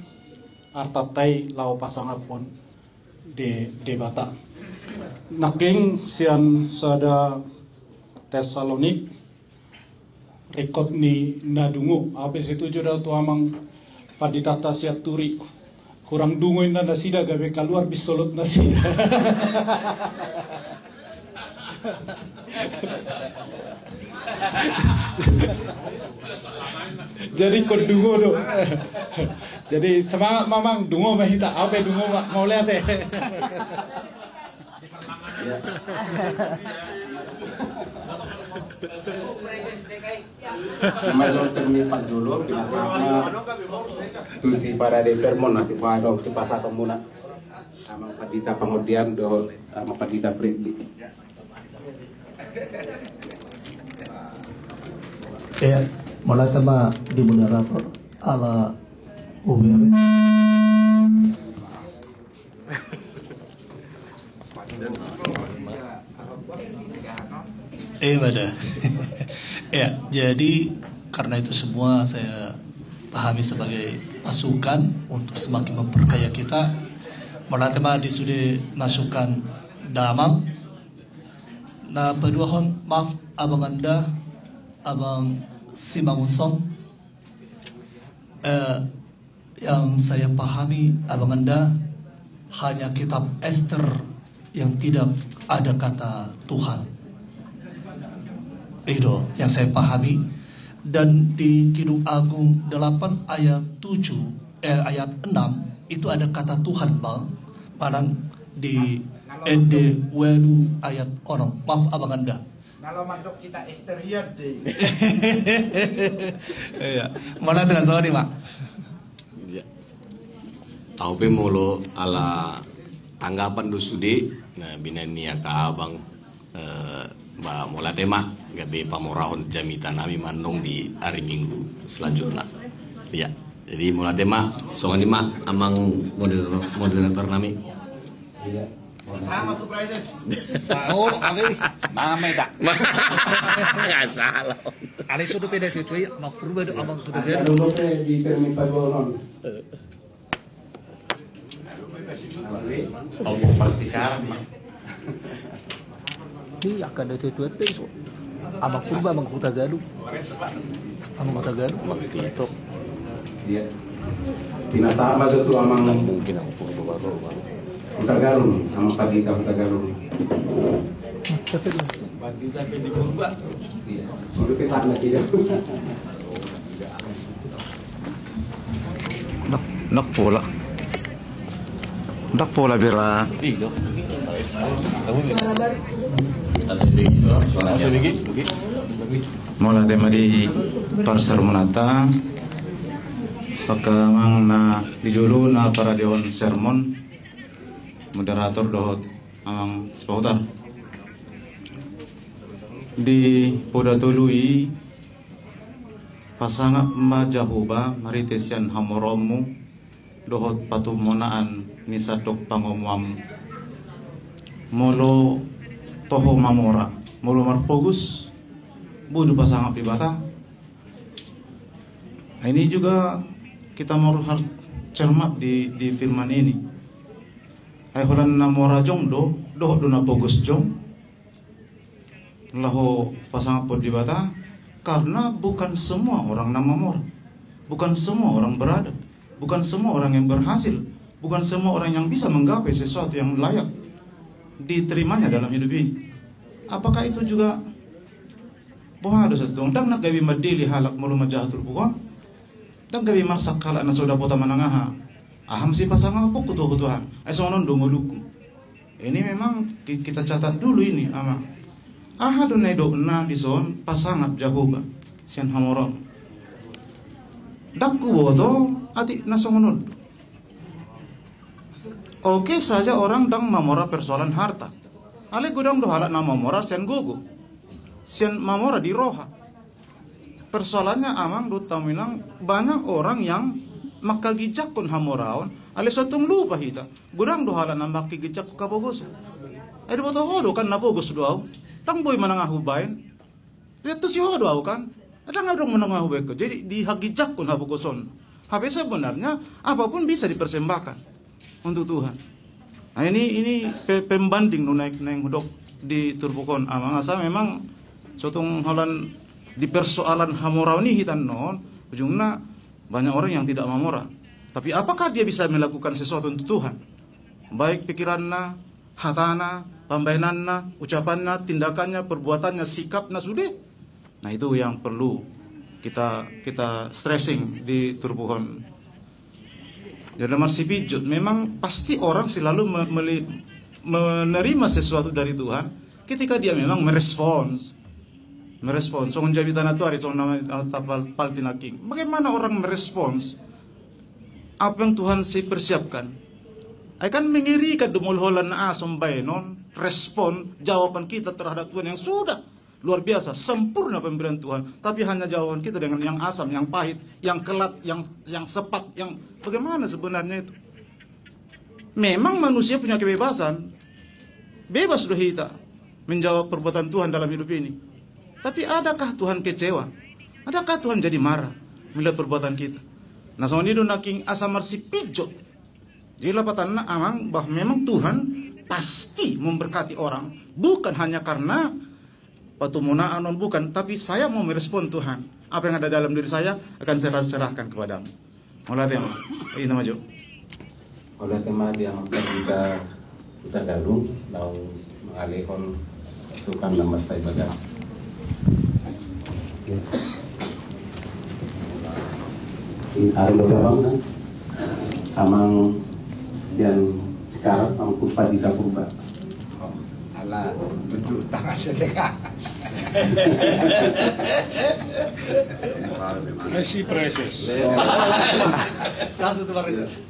artatai lau pasangapon de debata naking sian sada Tesalonik rekod ni nadungo apa setuju daw tu amang paditata siat turi kurang dungoy na nasida gabe kaluar bisolot nasida jadi kod dungo do jadi semangat mamang dungo mahita apa dungo mau lihat Masuk terlipat dulu di masa tu si para de sermon nanti pada si pasal komuna sama padita pengudian do sama padita pribadi. Ya, mulai tema di moderator ala UBR. Pada ya, jadi karena itu semua saya pahami sebagai masukan untuk semakin memperkaya kita. Melatema di sudah masukan damam. Nah, peduahon maaf abang anda, abang Simanguson. Yang saya pahami abang anda hanya kitab Esther yang tidak ada kata Tuhan. Itu yang saya pahami. Dan di Kidung Agung 8 ayat 7 ayat 6 itu ada kata Tuhan bang. Manang di Ede Welu ayat onong. Maaf abang anda. Kalau mandok kita Esther hiat deh. Iya. Mana dengan soal ini mak? Ya. Tahu pe molo ala tanggapan dusudi. Nah binania ka abang. Ba mola tema gabe pamorahon jamita nami manong di hari Minggu selanjutnya. Ya. Jadi mola tema soalnya mak amang moderator nami. Iya. Sama tuh prizes. Oh, apa ini? Mama tak. Nggak salah. Ali sudah pede itu ya, mau berubah do abang tuh dia. Dulu di permintaan bolon. Oh, pasti sekarang. Iya, akan ada itu. Abang Purba, Abang Kota Gaduh. Abang Kota Gaduh. Makito. Iya. Tinasama itu amang Mungkin aku Purba baru. Kota Garung, amang pagi Kota Garung. Kita di Purba. Iya. Sudah ke sana tidak. Nak pola bira. Mola tema di Parsar Monata. Pakamang na dijulu na para dewan sermon. Moderator dohot amang sepautar. Di Poda Tului pasangap majahuba maritesian hamoromu dohot patumonaan nisadok pangomwam molo toho mamora molo marpogus budu pasangap ibata. Ini juga kita mau harus cermat di firman ini. Ay holan namora jong do na pogus jong laho pasangap pod ibata, karena bukan semua orang nama mora, bukan semua orang beradab, bukan semua orang yang berhasil, bukan semua orang yang bisa menggapai sesuatu yang layak diterimanya dalam hidup ini. Apakah itu juga bohado sesdong dang nak gawi madili halak mulu majahatul bukan dang gawi masak halak na soda pota manangaha aham si pasangan apa kutuhan ay sonon dongoluku. Ini memang kita catat dulu ini ama ahadun nedo na dison pasangat jahuba sian hamoron dakku boto ati nasongonod. Oke saja orang dang mamora persoalan harta. Ale gudang dohala na mamora sian gogo. Sian mamora di roha. Persoalannya amang do taminang banyak orang yang makagijak kun hamoraon ale sotong lupa hita. Gudang dohala na makigijak ku kabogos. Ay do boto hodo kan nabogos doaw. Tang boy manangahubayin. Dito si hodo aw kan. Ada ngadong manangahubay ko. Jadi dihagijak kun habogoson. Tapi sebenarnya apapun bisa dipersembahkan untuk Tuhan. Nah ini pembanding nu naik hudok di Turbukon. Amang asa memang sotong holan di persoalan hamorau ni hitan non ujungnya banyak orang yang tidak mamora. Tapi apakah dia bisa melakukan sesuatu untuk Tuhan? Baik pikirannya, hatana, pambayanannya, ucapannya, tindakannya, perbuatannya, sikapnya sudah. Nah itu yang perlu kita stressing di Turbukon. Jadi masih pijut, memang pasti orang selalu menerima sesuatu dari Tuhan ketika dia memang merespons. So menjadi tanah tu hari so nama paltinaking. Bagaimana orang merespons apa yang Tuhan persiapkan? Akan mengirikan dumulholan na asombay non respon jawaban kita terhadap Tuhan yang sudah luar biasa sempurna pemberian Tuhan, tapi hanya jawaban kita dengan yang asam, yang pahit, yang kelat, yang sepat, yang bagaimana sebenarnya itu? Memang manusia punya kebebasan, bebas doh kita menjawab perbuatan Tuhan dalam hidup ini. Tapi adakah Tuhan kecewa? Adakah Tuhan jadi marah melihat perbuatan kita? Nah, sama ini naking asamar si pijot. Jadi lapatan amang bahwa memang Tuhan pasti memberkati orang, bukan hanya karena patumunaan non bukan, tapi saya mau merespon Tuhan. Apa yang ada dalam diri saya akan saya serahkan kepadamu. Mulai tema, ini maju. Oleh tema dia kita galuh, lau mengalihkan sukan nama saya bagas. Ada beberapa kan, amang yang sekarang amang kurpa di kurpa. Alah, tunjuk tangan sedekah. Messi precious. Satu precious.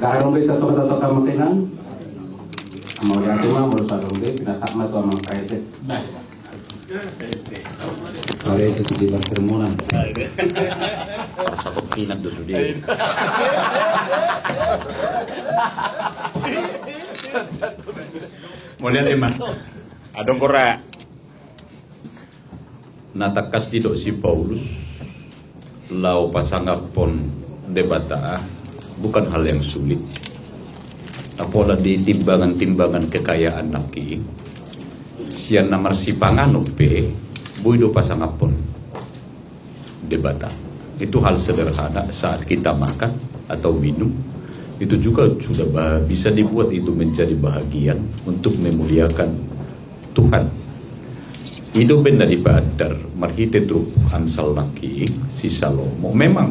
Karena bisa tokoh-tokoh kamu tenang, mau yang cuma mau satu pinasakma tu amang precious. Kalau itu di permohonan. Satu kinat dulu dia. Mulia teman, adong kora. Natakas tidak si Paulus, lau pasangapon debata bukan hal yang sulit. Apalah di timbangan-timbangan kekayaan naki, sian namar si pangano pe buido pasangapon debata. Itu hal sederhana saat kita makan atau minum, itu juga sudah bisa dibuat itu menjadi bahagian untuk memuliakan Tuhan. Ido benda di badar marhite trup ansal laki si Salomo memang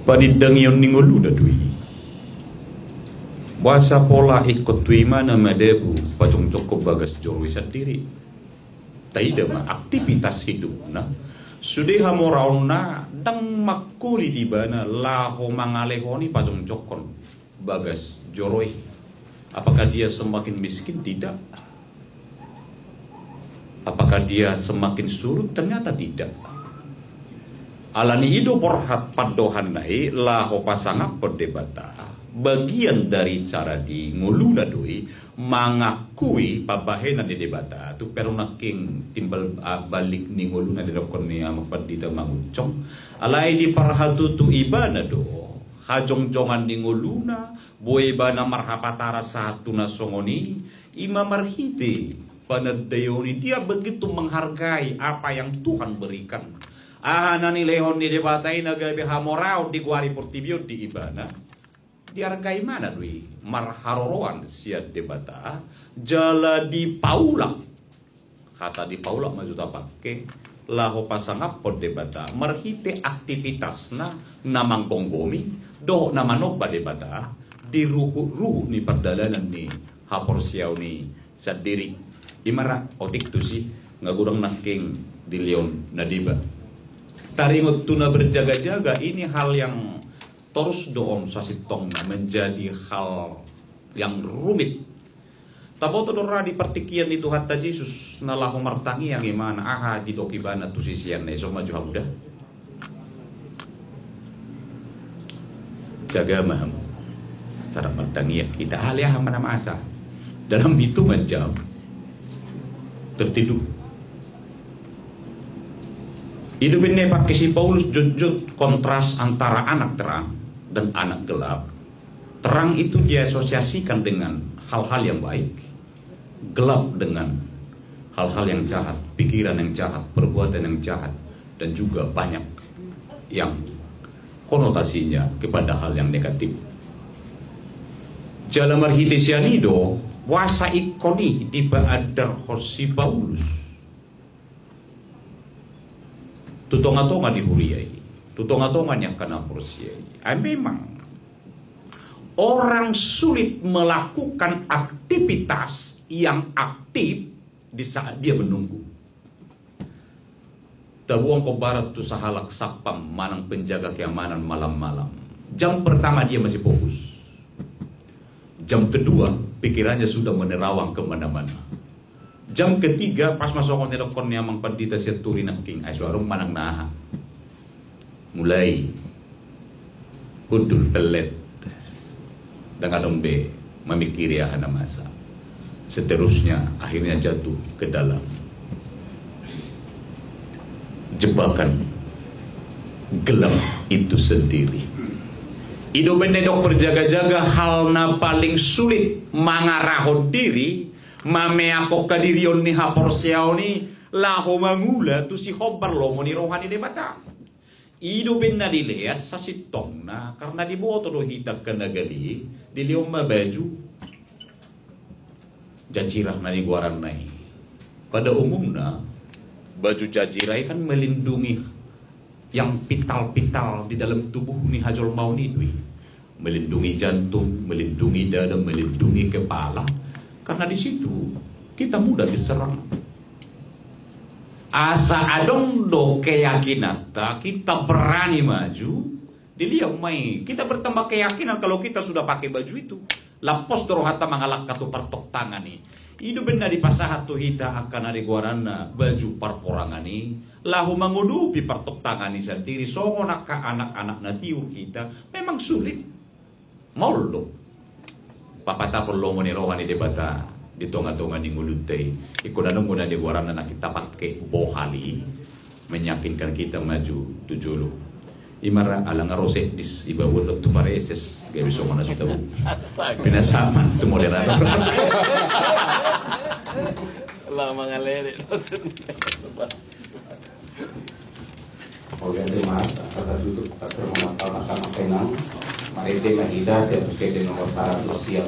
padidangion ningol udah dui bahasa pola ikut tui mana madebu pacong cokop bagas jorwi sendiri taida ma aktivitas hidup na sudah morauna dang makuli di bana laho mangalehoni pacong cokon bagas jorwi. Apakah dia semakin miskin? Tidak. Apakah dia semakin surut? Ternyata tidak. Alani ido porhat padohan nai laho pasangap perdebata. Bagian dari cara di nguluna doi mangakui pabahena di debata tu perunaking timbal balik ni nguluna di dokon ni amapandita mangucong alai di parhatu tu ibana do hajong-jongan di nguluna boy bana marhapatara satu nasongoni ima marhite panadayoni. Dia begitu menghargai apa yang Tuhan berikan. Nani lehon di debatai nagabe hamorau di guari portibio di ibana dihargai mana dui marharoroan siat debata jala di paula kata di paula majuta pakai laho pasangap pod debata marhite aktivitasna namang konggomi doh nama noba debata di ruhu ni perdalanan ni hapor siau ni sadiri imara otik tu si ngagurang nangking di leon nadiba taringot tuna berjaga-jaga. Ini hal yang terus doom sasitong menjadi hal yang rumit. Taboto dora di pertikian itu hatta Yesus nalahu martangi yang imana di dokibana tu sisian na iso maju hamuda jaga maham sarap martangi kita alih mana masa dalam hitungan jam tertidur. Hidup ini pakai si Paulus jujur kontras antara anak terang dan anak gelap. Terang itu dia asosiasikan dengan hal-hal yang baik, gelap dengan hal-hal yang jahat, pikiran yang jahat, perbuatan yang jahat, dan juga banyak yang konotasinya kepada hal yang negatif. Jalan marhite sianido wasa ikoni di baadar si Paulus. Tutonga-tonga dihuriai, tutonga-tonga yang kena porsiai. Memang orang sulit melakukan aktivitas yang aktif di saat dia menunggu. Tabuang ke barat tu sahalak sapam manang penjaga keamanan malam-malam. Jam pertama dia masih fokus. Jam kedua pikirannya sudah menerawang kemana-mana. Jam ketiga pas masuk konten dokon yang mangpandita siya turi ng king ay suarong manang naha. Mulai kudul pelet dengan dombe memikiri ahana masa. Seterusnya akhirnya jatuh ke dalam jebakan gelap itu sendiri. Ido benedok berjaga-jaga hal na paling sulit mangarahon diri mamea ko kadirion ni hapor siyaw ni laho mangula tu si hobar lomo ni rohani debata. Ido ben na dilihat sa sitong na karena diboto do hitak ka nagali diliom mabaju jajirah na ni guaran na pada umumnya baju jajirai kan melindungi yang pital-pital di dalam tubuh ni hajol mau ni dui, melindungi jantung, melindungi dada, melindungi kepala. Karena di situ kita mudah diserang. Asa adong do keyakinan kita berani maju, dilihat mai kita bertambah keyakinan kalau kita sudah pakai baju itu. Lapos dorohata mangalak katu partok tangan ni. Idu benda di pasahat tu hita akan ada guarana baju parporangan ni. Lahu mengudupi partok tangan ni sendiri. Songonak ka anak-anak na tiur kita memang sulit. Moldo. Papata perlu menirohan di debata di tonga-tonga di ngulutay. Ikudanong muna di guarana na kita pakai bohali menyakinkan kita maju tujulo. Imara alang arose dis ibawulot tu pareses gabi so mana sudah pinasaman tu moderator. Lama ngalere. Oleh tema serta duduk terserah mahkamah penal Marite Mahida Sertifikat nomor 100 siap